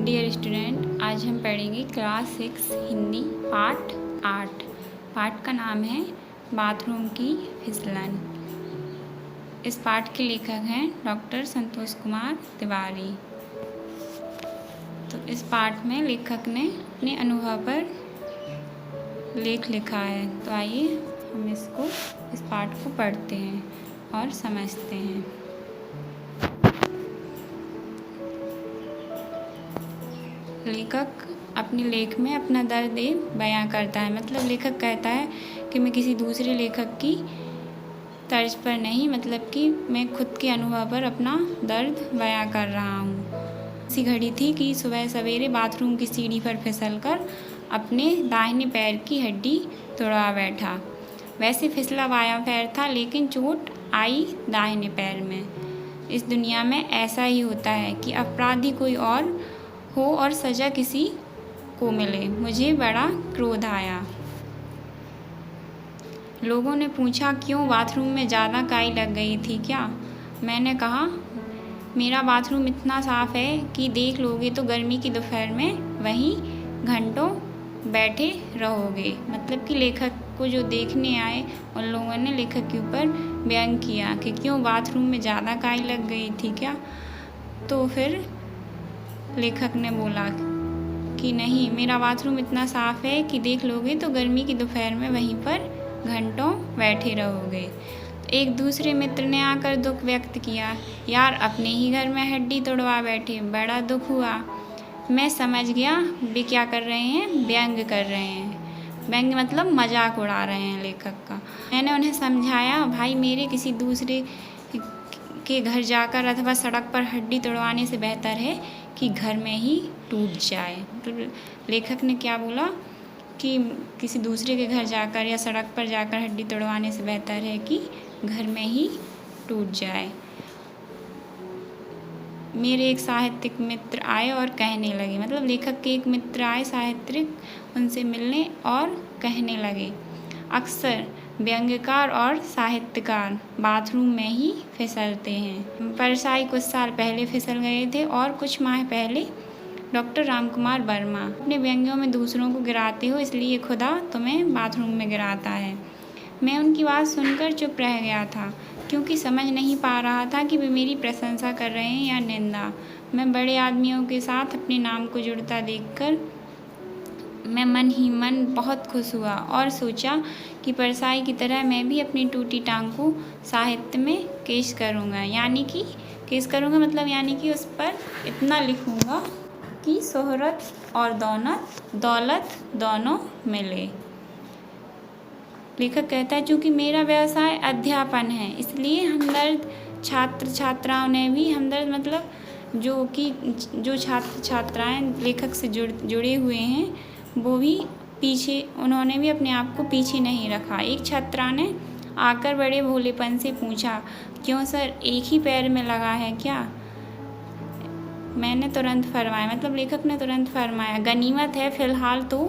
Dear student, आज हम पढ़ेंगे क्लास 6 हिंदी पाठ 8। पाठ का नाम है बाथरूम की फिसलन। इस पाठ के लेखक हैं डॉक्टर संतोष कुमार तिवारी। तो इस पाठ में लेखक ने अपने अनुभव पर लेख लिखा है। तो आइए हम इस पाठ को पढ़ते हैं और समझते हैं। लेखक अपने लेख में अपना दर्द बयां करता है। मतलब लेखक कहता है कि मैं किसी दूसरे लेखक की तर्ज पर नहीं, मतलब कि मैं खुद के अनुभव पर अपना दर्द बयां कर रहा हूँ। ऐसी घड़ी थी कि सुबह सवेरे बाथरूम की सीढ़ी पर फिसलकर अपने दाहिने पैर की हड्डी तोड़ा बैठा। वैसे फिसला बायां पैर था, लेकिन चोट आई दाहिने पैर में। इस दुनिया में ऐसा ही होता है कि अपराधी कोई और हो और सज़ा किसी को मिले। मुझे बड़ा क्रोध आया। लोगों ने पूछा, क्यों बाथरूम में ज़्यादा काई लग गई थी क्या? मैंने कहा, मेरा बाथरूम इतना साफ़ है कि देख लोगे तो गर्मी की दोपहर में वहीं घंटों बैठे रहोगे। मतलब कि लेखक को जो देखने आए उन लोगों ने लेखक के ऊपर व्यंग किया कि क्यों बाथरूम में ज़्यादा काई लग गई थी क्या? तो फिर लेखक ने बोला कि नहीं, मेरा बाथरूम इतना साफ़ है कि देख लोगे तो गर्मी की दोपहर में वहीं पर घंटों बैठे रहोगे। एक दूसरे मित्र ने आकर दुख व्यक्त किया, यार अपने ही घर में हड्डी तोड़वा बैठे, बड़ा दुख हुआ। मैं समझ गया वे क्या कर रहे हैं, व्यंग कर रहे हैं। व्यंग मतलब मजाक उड़ा रहे हैं लेखक का। मैंने उन्हें समझाया, भाई मेरे किसी दूसरे के घर जाकर अथवा सड़क पर हड्डी तोड़वाने से बेहतर है कि घर में ही टूट जाए। तो लेखक ने क्या बोला कि किसी दूसरे के घर जाकर या सड़क पर जाकर हड्डी तोड़वाने से बेहतर है कि घर में ही टूट जाए। मेरे एक साहित्यिक मित्र आए और कहने लगे, मतलब लेखक के एक मित्र आए साहित्यिक, उनसे मिलने और कहने लगे, अक्सर व्यंग्यकार और साहित्यकार बाथरूम में ही फिसलते हैं। परसाई कुछ साल पहले फिसल गए थे और कुछ माह पहले डॉक्टर रामकुमार वर्मा। अपने व्यंग्यों में दूसरों को गिराते हो, इसलिए खुदा तुम्हें बाथरूम में गिराता है। मैं उनकी बात सुनकर चुप रह गया था, क्योंकि समझ नहीं पा रहा था कि वे मेरी प्रशंसा कर रहे हैं या निंदा। मैं बड़े आदमियों के साथ अपने नाम को जुड़ता देखकर मैं मन ही मन बहुत खुश हुआ और सोचा कि परसाई की तरह मैं भी अपनी टूटी टांग को साहित्य में पेश करूँगा। यानी कि उस पर इतना लिखूँगा कि शोहरत और दौलत दोनों मिले। लेखक कहता है, चूँकि मेरा व्यवसाय अध्यापन है, इसलिए हमदर्द छात्र छात्राओं ने भी हमदर्द, मतलब जो छात्र छात्राएँ लेखक से जुड़े हुए हैं वो भी पीछे, उन्होंने भी अपने आप को पीछे नहीं रखा। एक छात्रा ने आकर बड़े भोलेपन से पूछा, क्यों सर, एक ही पैर में लगा है क्या? मैंने तुरंत फरमाया, मतलब लेखक ने तुरंत फरमाया, गनीमत है, फिलहाल तो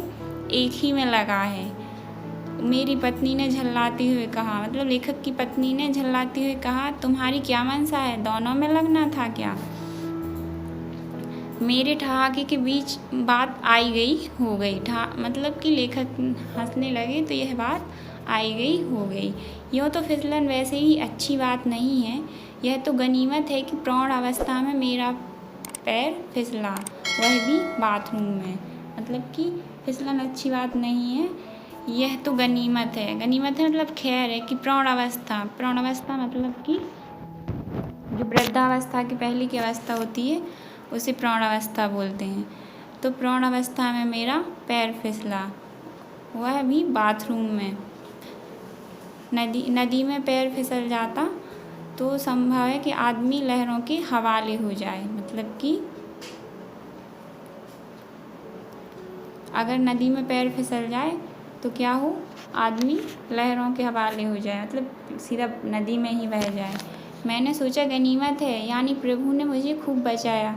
एक ही में लगा है। मेरी पत्नी ने झल्लाते हुए कहा, मतलब लेखक की पत्नी ने झल्लाते हुए कहा, तुम्हारी क्या मनसा है, दोनों में लगना था क्या? मेरे ठहाके के बीच बात हो गई। मतलब कि लेखक हंसने लगे तो यह बात हो गई। यूँ तो फिसलन वैसे ही अच्छी बात नहीं है, यह तो गनीमत है कि प्रौढ़ अवस्था में मेरा पैर फिसला, वह भी बाथरूम में। मतलब कि फिसलन अच्छी बात नहीं है, यह तो गनीमत है। मतलब खैर है कि प्रौढ़ अवस्था मतलब कि जो वृद्धावस्था की पहले की अवस्था होती है उसे प्रौढ़ अवस्था बोलते हैं। तो प्रौढ़ अवस्था में मेरा पैर फिसला, वह भी बाथरूम में। नदी में पैर फिसल जाता तो संभव है कि आदमी लहरों के हवाले हो जाए। मतलब कि अगर नदी में पैर फिसल जाए तो क्या हो, आदमी लहरों के हवाले हो जाए, मतलब सीधा नदी में ही बह जाए। मैंने सोचा गनीमत है, यानी प्रभु ने मुझे खूब बचाया।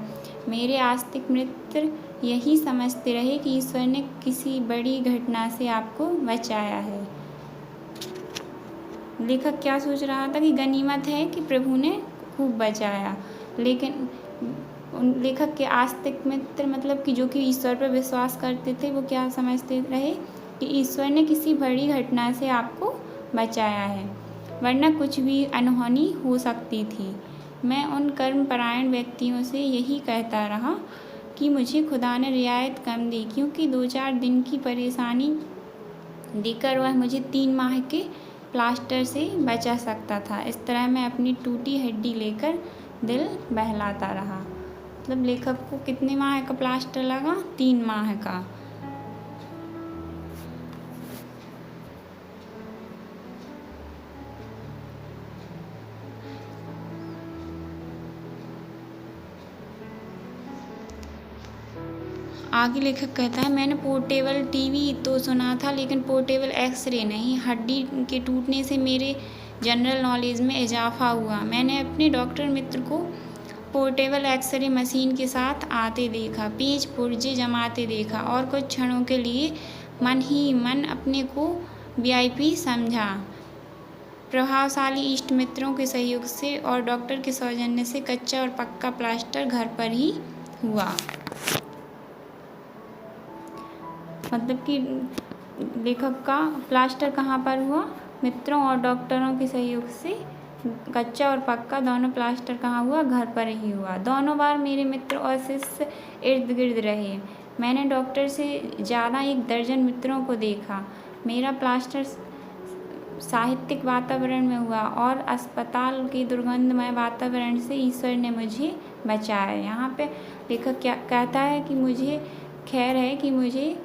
मेरे आस्तिक मित्र यही समझते रहे कि ईश्वर ने किसी बड़ी घटना से आपको बचाया है। लेखक क्या सोच रहा था कि गनीमत है कि प्रभु ने खूब बचाया, लेकिन उन लेखक के आस्तिक मित्र मतलब कि जो कि ईश्वर पर विश्वास करते थे, वो क्या समझते रहे कि ईश्वर ने किसी बड़ी घटना से आपको बचाया है, वरना कुछ भी अनहोनी हो सकती थी। मैं उन कर्मपरायण व्यक्तियों से यही कहता रहा कि मुझे खुदा ने रियायत कम दी, क्योंकि 2-4 दिन की परेशानी देकर वह मुझे 3 माह के प्लास्टर से बचा सकता था। इस तरह मैं अपनी टूटी हड्डी लेकर दिल बहलाता रहा। मतलब लेखक को कितने माह का प्लास्टर लगा? 3 माह का। आगे लेखक कहता है, मैंने पोर्टेबल टीवी तो सुना था, लेकिन पोर्टेबल एक्सरे नहीं। हड्डी के टूटने से मेरे जनरल नॉलेज में इजाफा हुआ। मैंने अपने डॉक्टर मित्र को पोर्टेबल एक्सरे मशीन के साथ आते देखा, पेच पुर्जे जमाते देखा और कुछ क्षणों के लिए मन ही मन अपने को VIP समझा। प्रभावशाली इष्ट मित्रों के सहयोग से और डॉक्टर के सौजन्य से कच्चा और पक्का प्लास्टर घर पर ही हुआ। मतलब कि लेखक का प्लास्टर कहाँ पर हुआ? मित्रों और डॉक्टरों के सहयोग से कच्चा और पक्का दोनों प्लास्टर कहाँ हुआ? घर पर ही हुआ। दोनों बार मेरे मित्र और शिष्य इर्द गिर्द रहे। मैंने डॉक्टर से ज़्यादा 1 दर्जन मित्रों को देखा। मेरा प्लास्टर साहित्यिक वातावरण में हुआ और अस्पताल के दुर्गंधमय वातावरण से ईश्वर ने मुझे बचाया। यहाँ पे लेखक क्या कहता है कि मुझे खैर है कि मुझे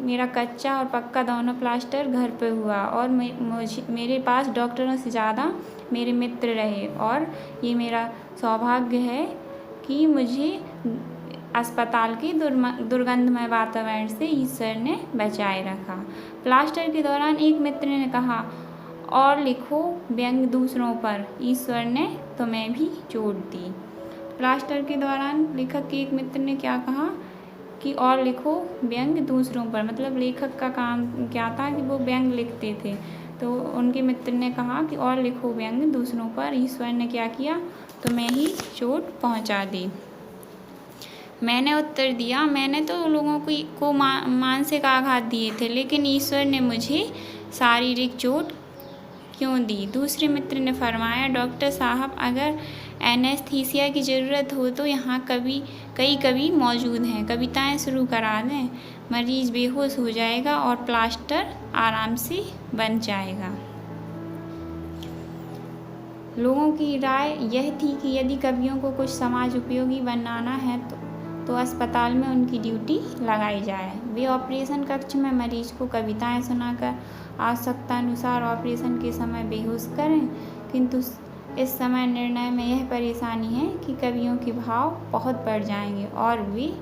मेरा कच्चा और पक्का दोनों प्लास्टर घर पे हुआ और मेरे पास डॉक्टरों से ज़्यादा मेरे मित्र रहे, और ये मेरा सौभाग्य है कि मुझे अस्पताल के दुर्गंधमय वातावरण से ईश्वर ने बचाए रखा। प्लास्टर के दौरान एक मित्र ने कहा, और लिखो व्यंग दूसरों पर, ईश्वर ने तुम्हें भी चोट दी। प्लास्टर के दौरान लेखक के एक मित्र ने क्या कहा कि और लिखो व्यंग दूसरों पर। मतलब लेखक का काम क्या था कि वो व्यंग लिखते थे, तो उनके मित्र ने कहा कि और लिखो व्यंग दूसरों पर, ईश्वर ने क्या किया? तुम्हें ही चोट पहुंचा दी। मैंने उत्तर दिया, मैंने तो लोगों को मानसिक आघात दिए थे, लेकिन ईश्वर ने मुझे शारीरिक चोट क्यों दी? दूसरे मित्र ने फरमाया, डॉक्टर साहब, अगर एनेस्थीसिया की ज़रूरत हो तो यहाँ कई कवि मौजूद हैं। कविताएं शुरू करा दें, मरीज बेहोश हो जाएगा और प्लास्टर आराम से बन जाएगा। लोगों की राय यह थी कि यदि कवियों को कुछ समाज उपयोगी बनाना है तो अस्पताल में उनकी ड्यूटी लगाई जाए। वे ऑपरेशन कक्ष में मरीज को कविताएं सुनाकर आवश्यकता अनुसार ऑपरेशन के समय बेहोश करें, किंतु इस समय निर्णय में यह परेशानी है कि कवियों के भाव बहुत बढ़ जाएंगे और वे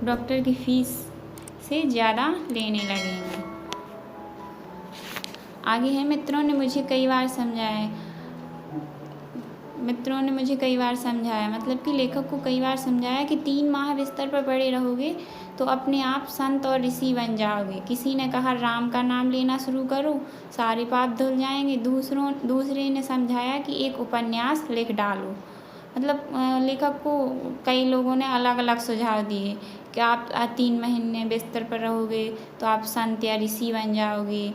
डॉक्टर की फीस से ज़्यादा लेने लगेंगे। आगे है, मित्रों ने मुझे कई बार समझाया, मतलब कि लेखक को कई बार समझाया कि 3 माह बिस्तर पर पड़े रहोगे तो अपने आप संत और ऋषि बन जाओगे। किसी ने कहा, राम का नाम लेना शुरू करो, सारे पाप धुल जाएंगे। दूसरे ने समझाया कि एक उपन्यास लिख डालो। मतलब लेखक को कई लोगों ने अलग अलग सुझाव दिए कि आप 3 महीने बिस्तर पर रहोगे तो आप संत या ऋषि बन जाओगे।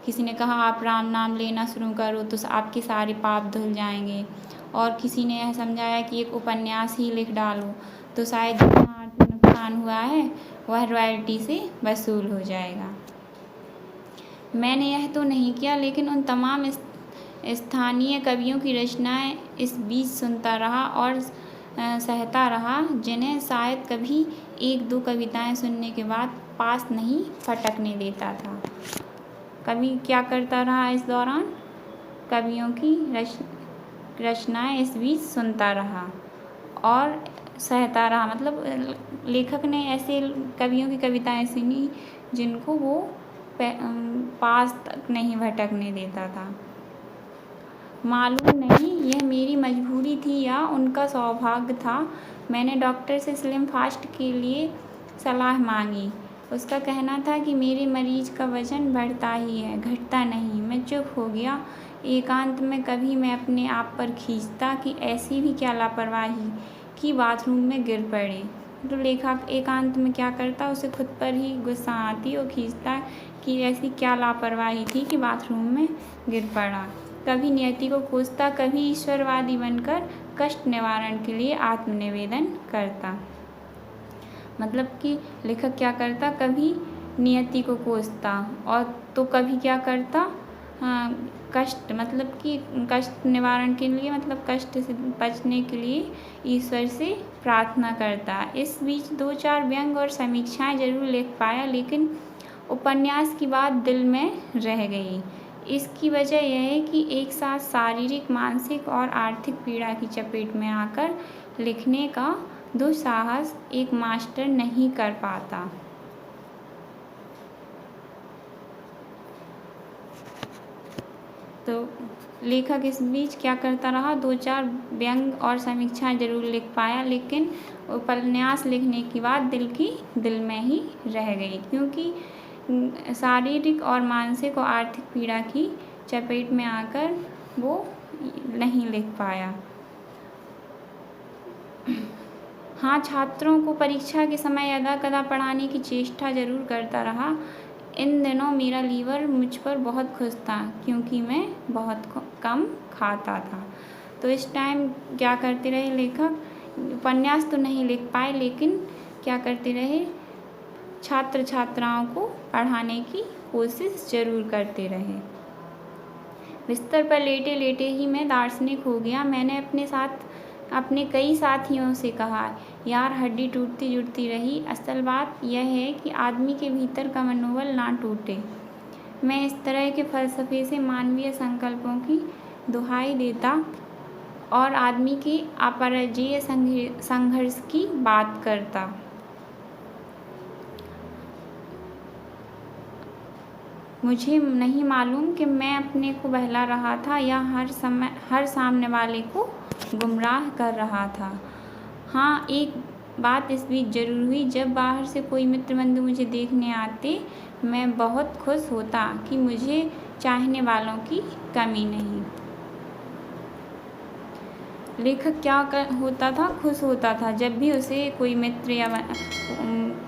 किसी ने कहा, आप राम नाम लेना शुरू करो तो आपके सारे पाप धुल जाएंगे। और किसी ने यह समझाया कि एक उपन्यास ही लिख डालो तो शायद जितना आर्थिक नुकसान हुआ है वह रॉयल्टी से वसूल हो जाएगा। मैंने यह तो नहीं किया, लेकिन उन तमाम स्थानीय कवियों की रचनाएं इस बीच सुनता रहा और सहता रहा, जिन्हें शायद कभी 1-2 कविताएं सुनने के बाद पास नहीं फटकने देता था। कवि क्या करता रहा इस दौरान? कवियों की रचनाएं इस बीच सुनता रहा और सहता रहा। मतलब लेखक ने ऐसे कवियों की कविताएं सुनी जिनको वो पास तक नहीं भटकने देता था। मालूम नहीं यह मेरी मजबूरी थी या उनका सौभाग्य था। मैंने डॉक्टर से स्लिम फास्ट के लिए सलाह मांगी। उसका कहना था कि मेरे मरीज का वजन बढ़ता ही है, घटता नहीं। मैं चुप हो गया। एकांत में कभी मैं अपने आप पर खींचता कि ऐसी भी क्या लापरवाही कि बाथरूम में गिर पड़े। तो लेखक एकांत में क्या करता, उसे खुद पर ही गुस्सा आती और खींचता कि ऐसी क्या लापरवाही थी कि बाथरूम में गिर पड़ा। कभी नियति को कोसता, कभी ईश्वरवादी बनकर कष्ट निवारण के लिए आत्मनिवेदन करता। मतलब कि लेखक क्या करता, कभी नियति को कोसता और तो कभी क्या करता, कष्ट मतलब कि कष्ट निवारण के लिए, मतलब कष्ट से बचने के लिए ईश्वर से प्रार्थना करता। इस बीच 2-4 व्यंग और समीक्षाएं जरूर लिख पाया, लेकिन उपन्यास की बात दिल में रह गई। इसकी वजह यह है कि एक साथ शारीरिक, मानसिक और आर्थिक पीड़ा की चपेट में आकर लिखने का दुस्साहस एक मास्टर नहीं कर पाता। तो लेखक इस बीच क्या करता रहा, 2-4 व्यंग और समीक्षाएं जरूर लिख पाया, लेकिन उपन्यास लिखने की बात दिल में ही रह गई, क्योंकि शारीरिक और मानसिक और आर्थिक पीड़ा की चपेट में आकर वो नहीं लिख पाया। हाँ, छात्रों को परीक्षा के समय अदा-कदा पढ़ाने की चेष्टा जरूर करता रहा। इन दिनों मेरा लीवर मुझ पर बहुत खुश था, क्योंकि मैं बहुत कम खाता था। तो इस टाइम क्या करते रहे लेखक, उपन्यास तो नहीं लिख पाए, लेकिन क्या करते रहे, छात्र छात्राओं को पढ़ाने की कोशिश जरूर करते रहे। बिस्तर पर लेटे लेटे ही मैं दार्शनिक हो गया। मैंने अपने कई साथियों से कहा, यार हड्डी टूटती जुड़ती रही, असल बात यह है कि आदमी के भीतर का मनोबल ना टूटे। मैं इस तरह के फलसफे से मानवीय संकल्पों की दुहाई देता और आदमी के अपराजेय संघर्ष की बात करता। मुझे नहीं मालूम कि मैं अपने को बहला रहा था या हर सामने वाले को गुमराह कर रहा था। हाँ, एक बात इस बीच जरूर हुई, जब बाहर से कोई मित्र बंधु मुझे देखने आते, मैं बहुत खुश होता कि मुझे चाहने वालों की कमी नहीं। लेखक क्या होता था, खुश होता था जब भी उसे कोई मित्र या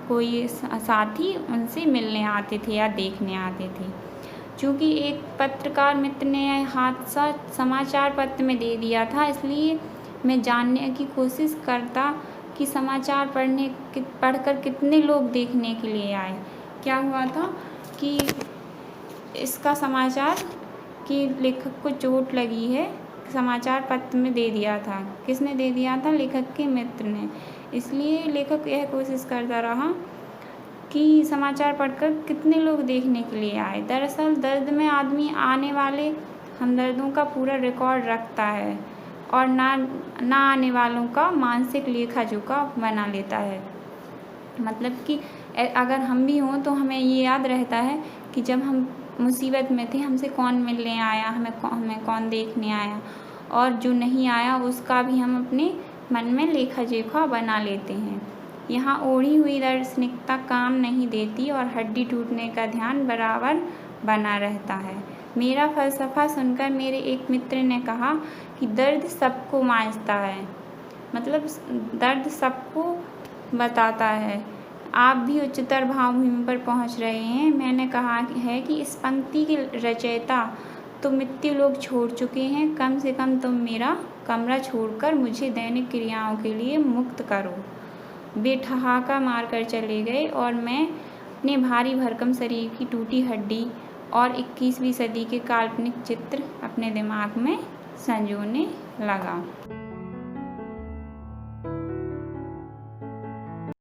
कोई साथी उनसे मिलने आते थे या देखने आते थे। चूँकि एक पत्रकार मित्र ने यह हादसा समाचार पत्र में दे दिया था, इसलिए मैं जानने की कोशिश करता कि समाचार पढ़कर कितने लोग देखने के लिए आए। क्या हुआ था कि इसका समाचार कि लेखक को चोट लगी है, समाचार पत्र में दे दिया था। किसने दे दिया था? लेखक के मित्र ने। इसलिए लेखक यह कोशिश करता रहा कि समाचार पढ़कर कितने लोग देखने के लिए आए। दरअसल दर्द में आदमी आने वाले हमदर्दों का पूरा रिकॉर्ड रखता है और ना आने वालों का मानसिक लेखा जोखा बना लेता है। मतलब कि अगर हम भी हों तो हमें ये याद रहता है कि जब हम मुसीबत में थे हमसे कौन मिलने आया, हमें कौन देखने आया, और जो नहीं आया उसका भी हम अपने मन में लेखा जोखा बना लेते हैं। यहाँ ओढ़ी हुई दार्शनिकता काम नहीं देती और हड्डी टूटने का ध्यान बराबर बना रहता है। मेरा फलसफा सुनकर मेरे एक मित्र ने कहा कि दर्द सबको मांझता है, मतलब दर्द सबको बताता है। आप भी उच्चतर भावभूमि पर पहुँच रहे हैं। मैंने कहा है कि इस पंक्ति के रचयिता तो मृत्यु लोग छोड़ चुके हैं, कम से कम तुम मेरा कमरा छोड़कर मुझे दैनिक क्रियाओं के लिए मुक्त करो। वे ठहाका मारकर चले गए और मैं अपने भारी भरकम शरीर की टूटी हड्डी और 21वीं सदी के काल्पनिक चित्र अपने दिमाग में संजोने लगा।